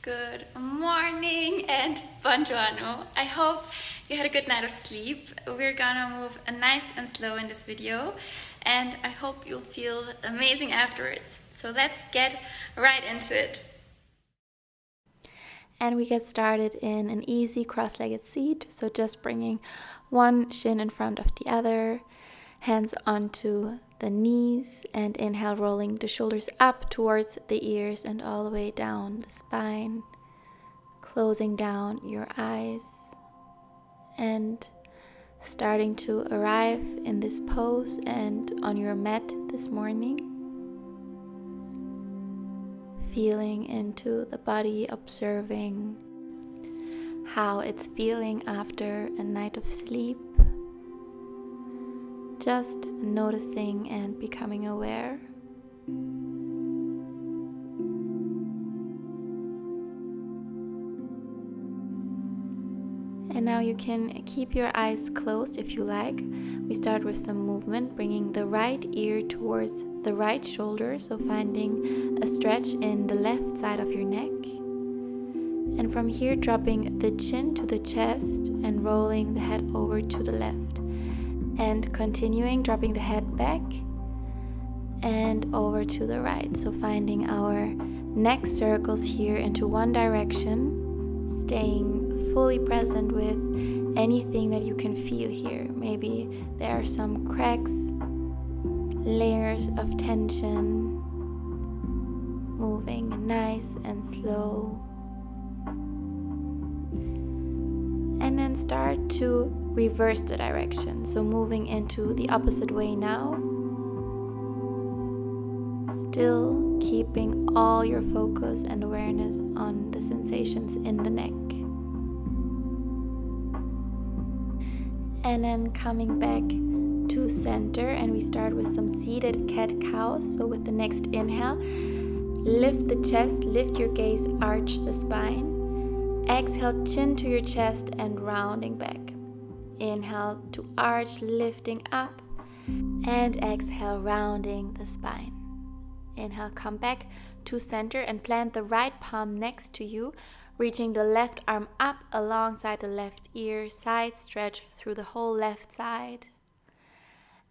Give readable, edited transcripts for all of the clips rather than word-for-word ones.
Good morning and buongiorno. I hope you had a good night of sleep. We're gonna move nice and slow in this video, and I hope you'll feel amazing afterwards. So let's get right into it. And we get started in an easy cross-legged seat. So just bringing one shin in front of the other, hands onto the knees, and inhale, rolling the shoulders up towards the ears and all the way down the spine, closing down your eyes and starting to arrive in this pose and on your mat this morning. Feeling into the body, observing how it's feeling after a night of sleep. Just noticing and becoming aware. And now you can keep your eyes closed if you like. We start with some movement, bringing the right ear towards the right shoulder, so finding a stretch in the left side of your neck. And from here, dropping the chin to the chest and rolling the head over to the left. And continuing, dropping the head back and over to the right. So finding our neck circles here into one direction, staying fully present with anything that you can feel here. Maybe there are some cracks, layers of tension, moving nice and slow. And then start to reverse the direction, so moving into the opposite way now. Still keeping all your focus and awareness on the sensations in the neck. And then coming back to center, and we start with some seated cat-cow. So with the next inhale, lift the chest, lift your gaze, arch the spine. Exhale, chin to your chest and rounding back. Inhale to arch, lifting up, and exhale, rounding the spine. Inhale, come back to center and plant the right palm next to you, reaching the left arm up alongside the left ear, side stretch through the whole left side.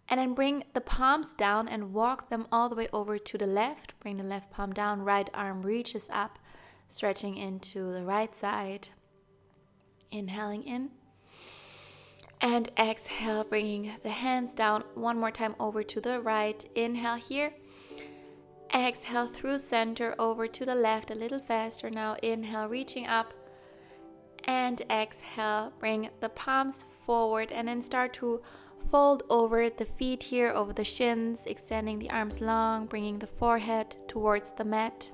And then bring the palms down and walk them all the way over to the left. Bring the left palm down, right arm reaches up, stretching into the right side. Inhaling in. And exhale, bringing the hands down one more time over to the right. Inhale here. Exhale through center over to the left, a little faster now. Inhale, reaching up. And exhale, bring the palms forward and then start to fold over the feet here, over the shins, extending the arms long, bringing the forehead towards the mat.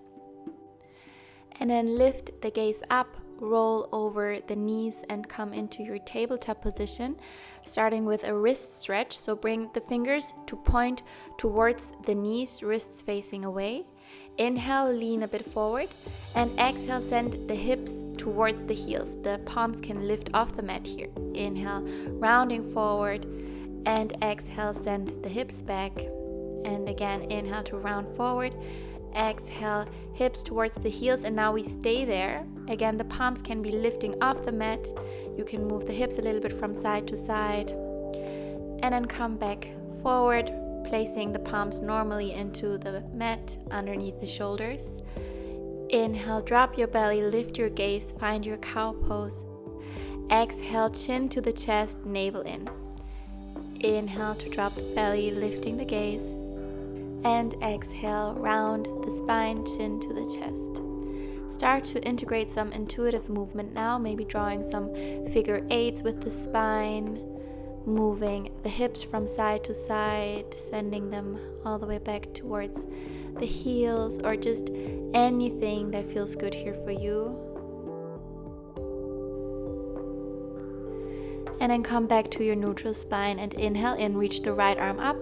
And then lift the gaze up, roll over the knees and come into your tabletop position, starting with a wrist stretch. So bring the fingers to point towards the knees, wrists facing away. Inhale, lean a bit forward, and exhale, send the hips towards the heels. The palms can lift off the mat here. Inhale, rounding forward, and exhale, send the hips back. And again, inhale to round forward. Exhale, hips towards the heels, and now we stay there. Again, the palms can be lifting off the mat. You can move the hips a little bit from side to side, and then come back forward, placing the palms normally into the mat underneath the shoulders. Inhale, drop your belly, lift your gaze, find your cow pose. Exhale, chin to the chest, navel in. Inhale to drop the belly, lifting the gaze. And exhale, round the spine, chin to the chest. Start to integrate some intuitive movement now, maybe drawing some figure eights with the spine, moving the hips from side to side, sending them all the way back towards the heels, or just anything that feels good here for you. And then come back to your neutral spine and inhale in, reach the right arm up.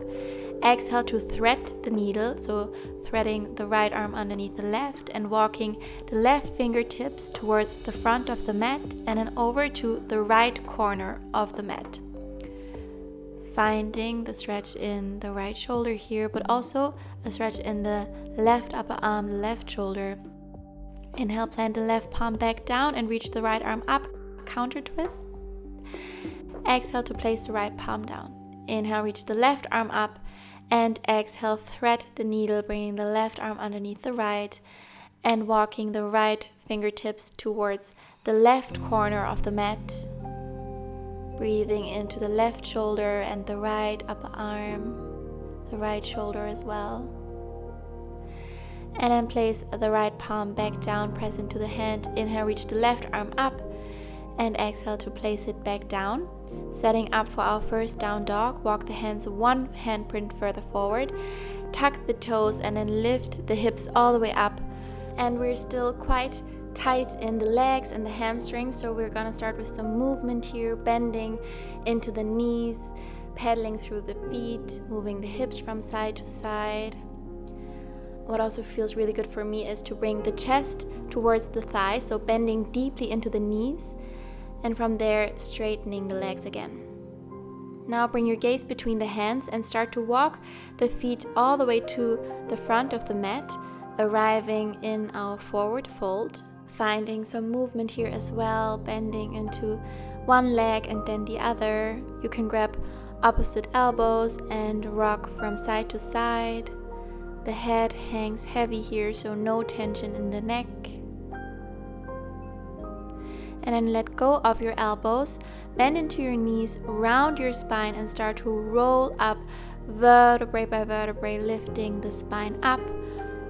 Exhale to thread the needle, so threading the right arm underneath the left and walking the left fingertips towards the front of the mat and then over to the right corner of the mat. Finding the stretch in the right shoulder here, but also a stretch in the left upper arm, the left shoulder. Inhale, plant the left palm back down and reach the right arm up, counter twist. Exhale to place the right palm down. Inhale, reach the left arm up, and exhale, thread the needle, bringing the left arm underneath the right and walking the right fingertips towards the left corner of the mat. Breathing into the left shoulder and the right upper arm, the right shoulder as well. And then place the right palm back down, press into the hand. Inhale, reach the left arm up, and exhale to place it back down. Setting up for our first down dog, walk the hands one handprint further forward, tuck the toes, and then lift the hips all the way up. And we're still quite tight in the legs and the hamstrings, so we're gonna start with some movement here, bending into the knees, pedaling through the feet, moving the hips from side to side. What also feels really good for me is to bring the chest towards the thighs, so bending deeply into the knees, and from there straightening the legs again. Now bring your gaze between the hands and start to walk the feet all the way to the front of the mat, arriving in our forward fold, finding some movement here as well, bending into one leg and then the other. You can grab opposite elbows and rock from side to side. The head hangs heavy here, so no tension in the neck. And then let go of your elbows, bend into your knees, round your spine, and start to roll up vertebrae by vertebrae, lifting the spine up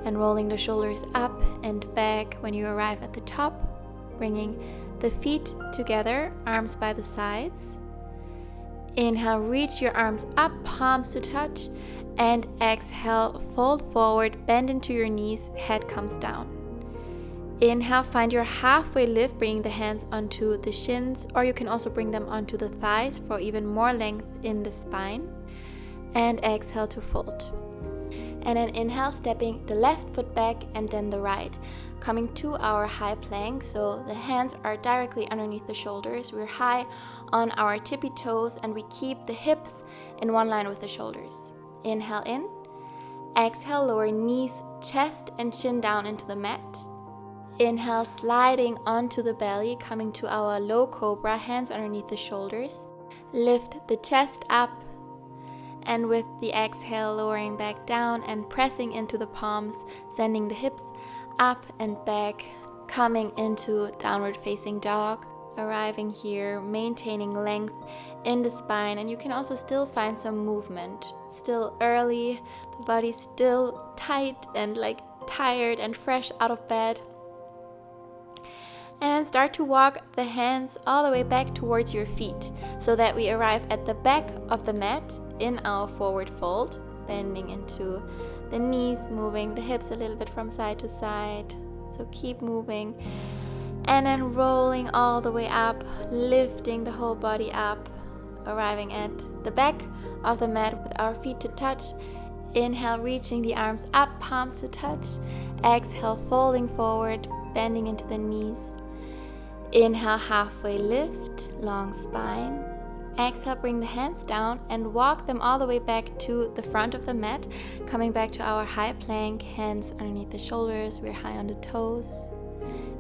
and rolling the shoulders up and back when you arrive at the top, bringing the feet together, arms by the sides. Inhale, reach your arms up, palms to touch, and exhale, fold forward, bend into your knees, head comes down. Inhale, find your halfway lift, bringing the hands onto the shins, or you can also bring them onto the thighs for even more length in the spine. And exhale to fold. And then inhale, stepping the left foot back and then the right, coming to our high plank. So the hands are directly underneath the shoulders. We're high on our tippy toes and we keep the hips in one line with the shoulders. Inhale in, exhale, lower knees, chest and chin down into the mat. Inhale, sliding onto the belly, coming to our low cobra, hands underneath the shoulders. Lift the chest up, and with the exhale, lowering back down and pressing into the palms, sending the hips up and back, coming into downward facing dog, arriving here, maintaining length in the spine. And you can also still find some movement. Still early, the body's still tight and like tired and fresh out of bed. And start to walk the hands all the way back towards your feet so that we arrive at the back of the mat in our forward fold, bending into the knees, moving the hips a little bit from side to side. So keep moving. And then rolling all the way up, lifting the whole body up, arriving at the back of the mat with our feet to touch. Inhale, reaching the arms up, palms to touch. Exhale, folding forward, bending into the knees. Inhale, halfway lift, long spine. Exhale, bring the hands down and walk them all the way back to the front of the mat, coming back to our high plank, hands underneath the shoulders. We're high on the toes.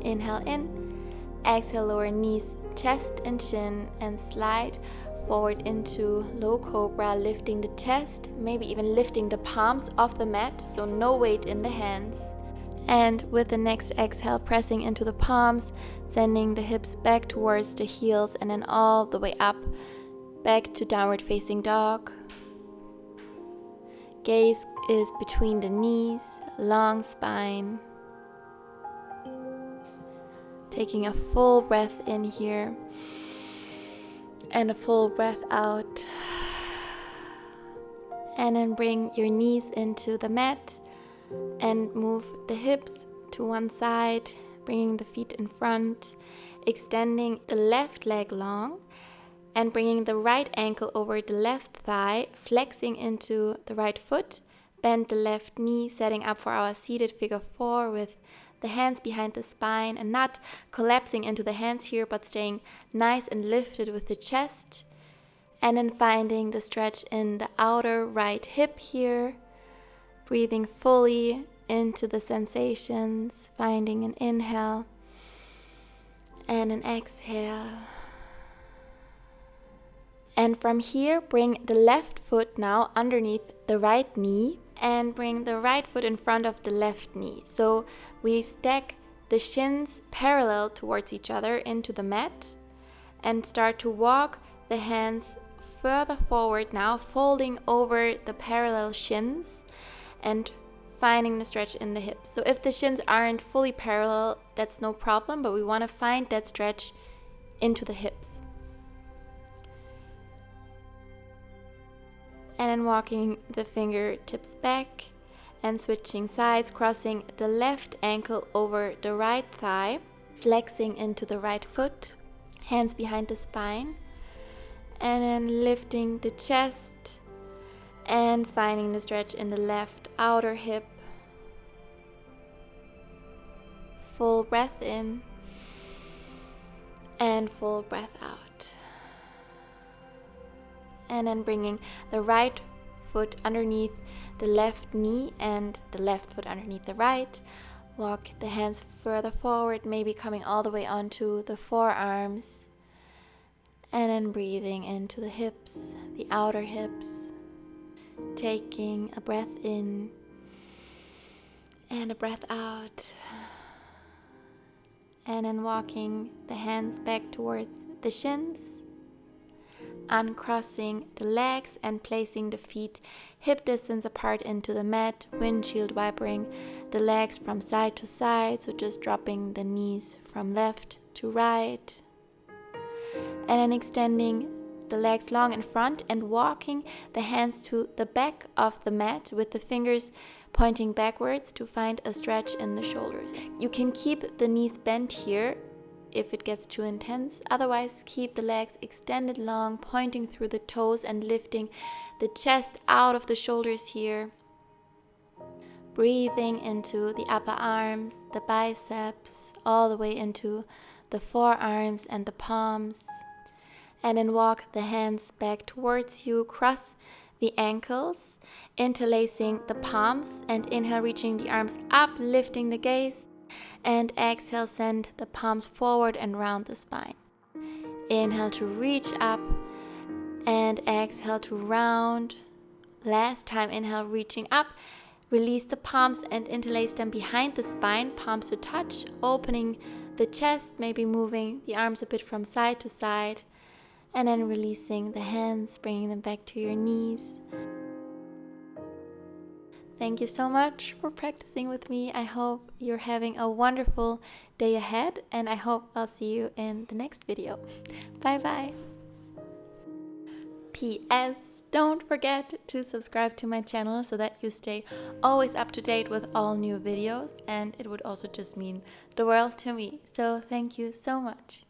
Inhale in, exhale, lower knees, chest and chin, and slide forward into low cobra, lifting the chest, maybe even lifting the palms off the mat, so no weight in the hands. And with the next exhale, pressing into the palms, sending the hips back towards the heels and then all the way up, back to downward facing dog. Gaze is between the knees, long spine. Taking a full breath in here and a full breath out. And then bring your knees into the mat and move the hips to one side, bringing the feet in front, extending the left leg long and bringing the right ankle over the left thigh, flexing into the right foot, bend the left knee, setting up for our seated figure 4 with the hands behind the spine and not collapsing into the hands here, but staying nice and lifted with the chest. And then finding the stretch in the outer right hip here, breathing fully into the sensations, finding an inhale and an exhale. And from here, bring the left foot now underneath the right knee and bring the right foot in front of the left knee. So we stack the shins parallel towards each other into the mat and start to walk the hands further forward now, folding over the parallel shins and finding the stretch in the hips. So if the shins aren't fully parallel, that's no problem, but we want to find that stretch into the hips. And then walking the fingertips back and switching sides, crossing the left ankle over the right thigh, flexing into the right foot, hands behind the spine, and then lifting the chest and finding the stretch in the left outer hip. Full breath in and full breath out. And then bringing the right foot underneath the left knee and the left foot underneath the right. Walk the hands further forward, maybe coming all the way onto the forearms. And then breathing into the hips, the outer hips. Taking a breath in and a breath out. And then walking the hands back towards the shins. Uncrossing the legs and placing the feet hip distance apart into the mat, windshield wipering the legs from side to side, so just dropping the knees from left to right. And then extending the legs long in front and walking the hands to the back of the mat with the fingers pointing backwards to find a stretch in the shoulders. You can keep the knees bent here if it gets too intense. Otherwise, keep the legs extended long, pointing through the toes and lifting the chest out of the shoulders here. Breathing into the upper arms, the biceps, all the way into the forearms and the palms. And then walk the hands back towards you, cross the ankles, interlacing the palms, and inhale, reaching the arms up, lifting the gaze. And exhale, send the palms forward and round the spine. Inhale to reach up and exhale to round. Last time, inhale, reaching up. Release the palms and interlace them behind the spine, palms to touch, opening the chest, maybe moving the arms a bit from side to side. And then releasing the hands, bringing them back to your knees. Thank you so much for practicing with me. I hope you're having a wonderful day ahead, and I hope I'll see you in the next video. Bye bye. P.S. Don't forget to subscribe to my channel so that you stay always up to date with all new videos, and it would also just mean the world to me. So thank you so much.